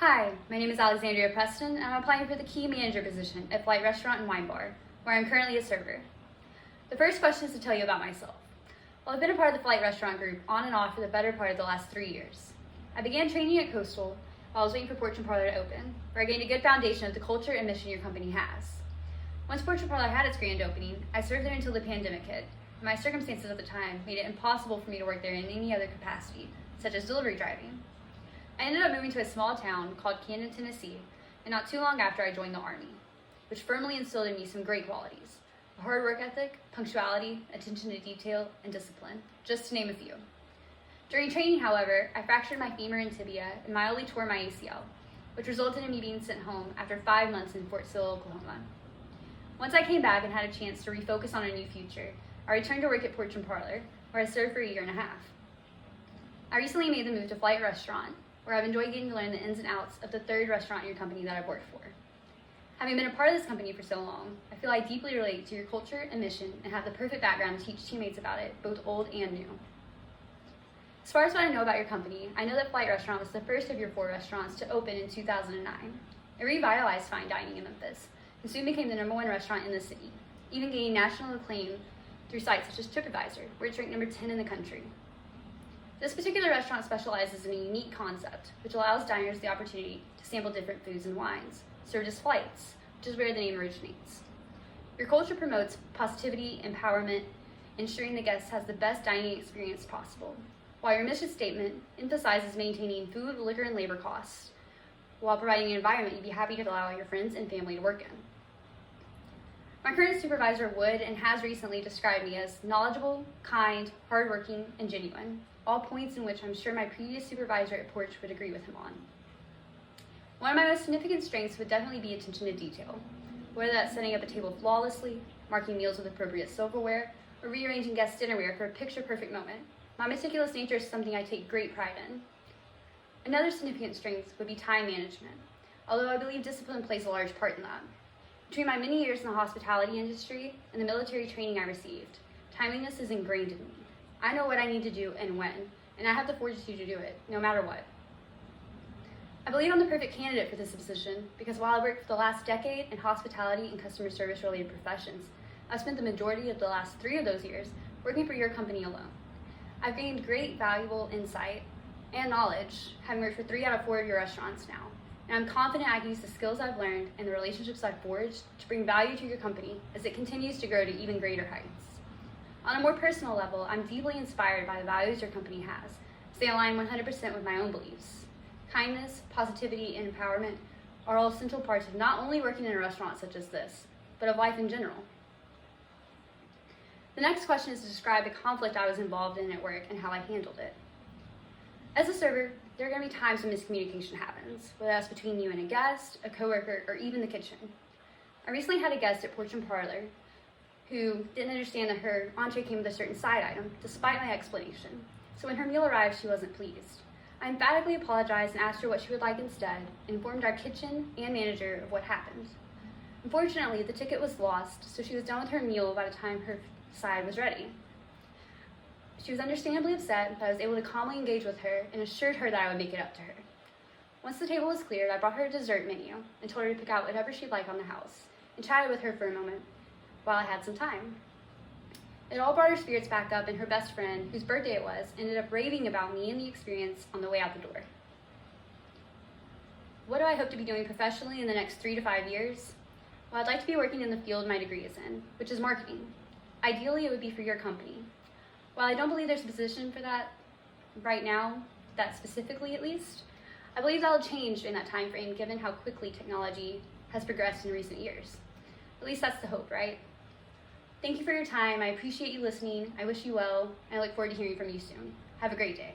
Hi, my name is Alexandria Preston, and I'm applying for the key manager position at Flight Restaurant and Wine Bar, where I'm currently a server. The first question is to tell you about myself. Well, I've been a part of the Flight Restaurant group on and off for the better part of the last 3 years. I began training at Coastal while I was waiting for Porch and Parlor to open, where I gained a good foundation of the culture and mission your company has. Once Porch and Parlor had its grand opening, I served there until the pandemic hit, and my circumstances at the time made it impossible for me to work there in any other capacity, such as delivery driving. I ended up moving to a small town called Camden, Tennessee, and not too long after I joined the Army, which firmly instilled in me some great qualities: a hard work ethic, punctuality, attention to detail, and discipline, just to name a few. During training, however, I fractured my femur and tibia and mildly tore my ACL, which resulted in me being sent home after 5 months in Fort Sill, Oklahoma. Once I came back and had a chance to refocus on a new future, I returned to work at Porch and Parlor, where I served for 1.5 years. I recently made the move to Flight Restaurant, where I've enjoyed getting to learn the ins and outs of the third restaurant in your company that I've worked for. Having been a part of this company for so long, I feel I deeply relate to your culture and mission and have the perfect background to teach teammates about it, both old and new. As far as what I know about your company, I know that Flight Restaurant was the first of your 4 restaurants to open in 2009. It revitalized fine dining in Memphis and soon became the #1 restaurant in the city, even gaining national acclaim through sites such as TripAdvisor, where it's ranked number 10 in the country. This particular restaurant specializes in a unique concept, which allows diners the opportunity to sample different foods and wines, served as flights, which is where the name originates. Your culture promotes positivity, empowerment, ensuring the guest has the best dining experience possible, while your mission statement emphasizes maintaining food, liquor, and labor costs, while providing an environment you'd be happy to allow your friends and family to work in. My current supervisor would and has recently described me as knowledgeable, kind, hardworking, and genuine, all points in which I'm sure my previous supervisor at Porch would agree with him on. One of my most significant strengths would definitely be attention to detail, whether that's setting up a table flawlessly, marking meals with appropriate silverware, or rearranging guest dinnerware for a picture-perfect moment. My meticulous nature is something I take great pride in. Another significant strength would be time management, although I believe discipline plays a large part in that. Between my many years in the hospitality industry and the military training I received, timeliness is ingrained in me. I know what I need to do and when, and I have the fortitude to do it, no matter what. I believe I'm the perfect candidate for this position because while I worked for the last decade in hospitality and customer service related professions, I've spent the majority of the last 3 of those years working for your company alone. I've gained great valuable insight and knowledge, having worked for 3 out of 4 of your restaurants now, and I'm confident I can use the skills I've learned and the relationships I've forged to bring value to your company as it continues to grow to even greater heights. On a more personal level, I'm deeply inspired by the values your company has, as they align 100% with my own beliefs. Kindness, positivity, and empowerment are all essential parts of not only working in a restaurant such as this, but of life in general. The next question is to describe the conflict I was involved in at work and how I handled it. As a server, there are going to be times when miscommunication happens, whether that's between you and a guest, a coworker, or even the kitchen. I recently had a guest at Porch and Parlor who didn't understand that her entree came with a certain side item, despite my explanation. So when her meal arrived, she wasn't pleased. I emphatically apologized and asked her what she would like instead, and informed our kitchen and manager of what happened. Unfortunately, the ticket was lost, so she was done with her meal by the time her side was ready. She was understandably upset, but I was able to calmly engage with her and assured her that I would make it up to her. Once the table was cleared, I brought her a dessert menu and told her to pick out whatever she'd like on the house, and chatted with her for a moment while I had some time. It all brought her spirits back up, and her best friend, whose birthday it was, ended up raving about me and the experience on the way out the door. What do I hope to be doing professionally in the next 3 to 5 years? Well, I'd like to be working in the field my degree is in, which is marketing. Ideally, it would be for your company. While I don't believe there's a position for that right now, that specifically at least, I believe that'll change in that time frame given how quickly technology has progressed in recent years. At least that's the hope, right? Thank you for your time. I appreciate you listening. I wish you well, and I look forward to hearing from you soon. Have a great day.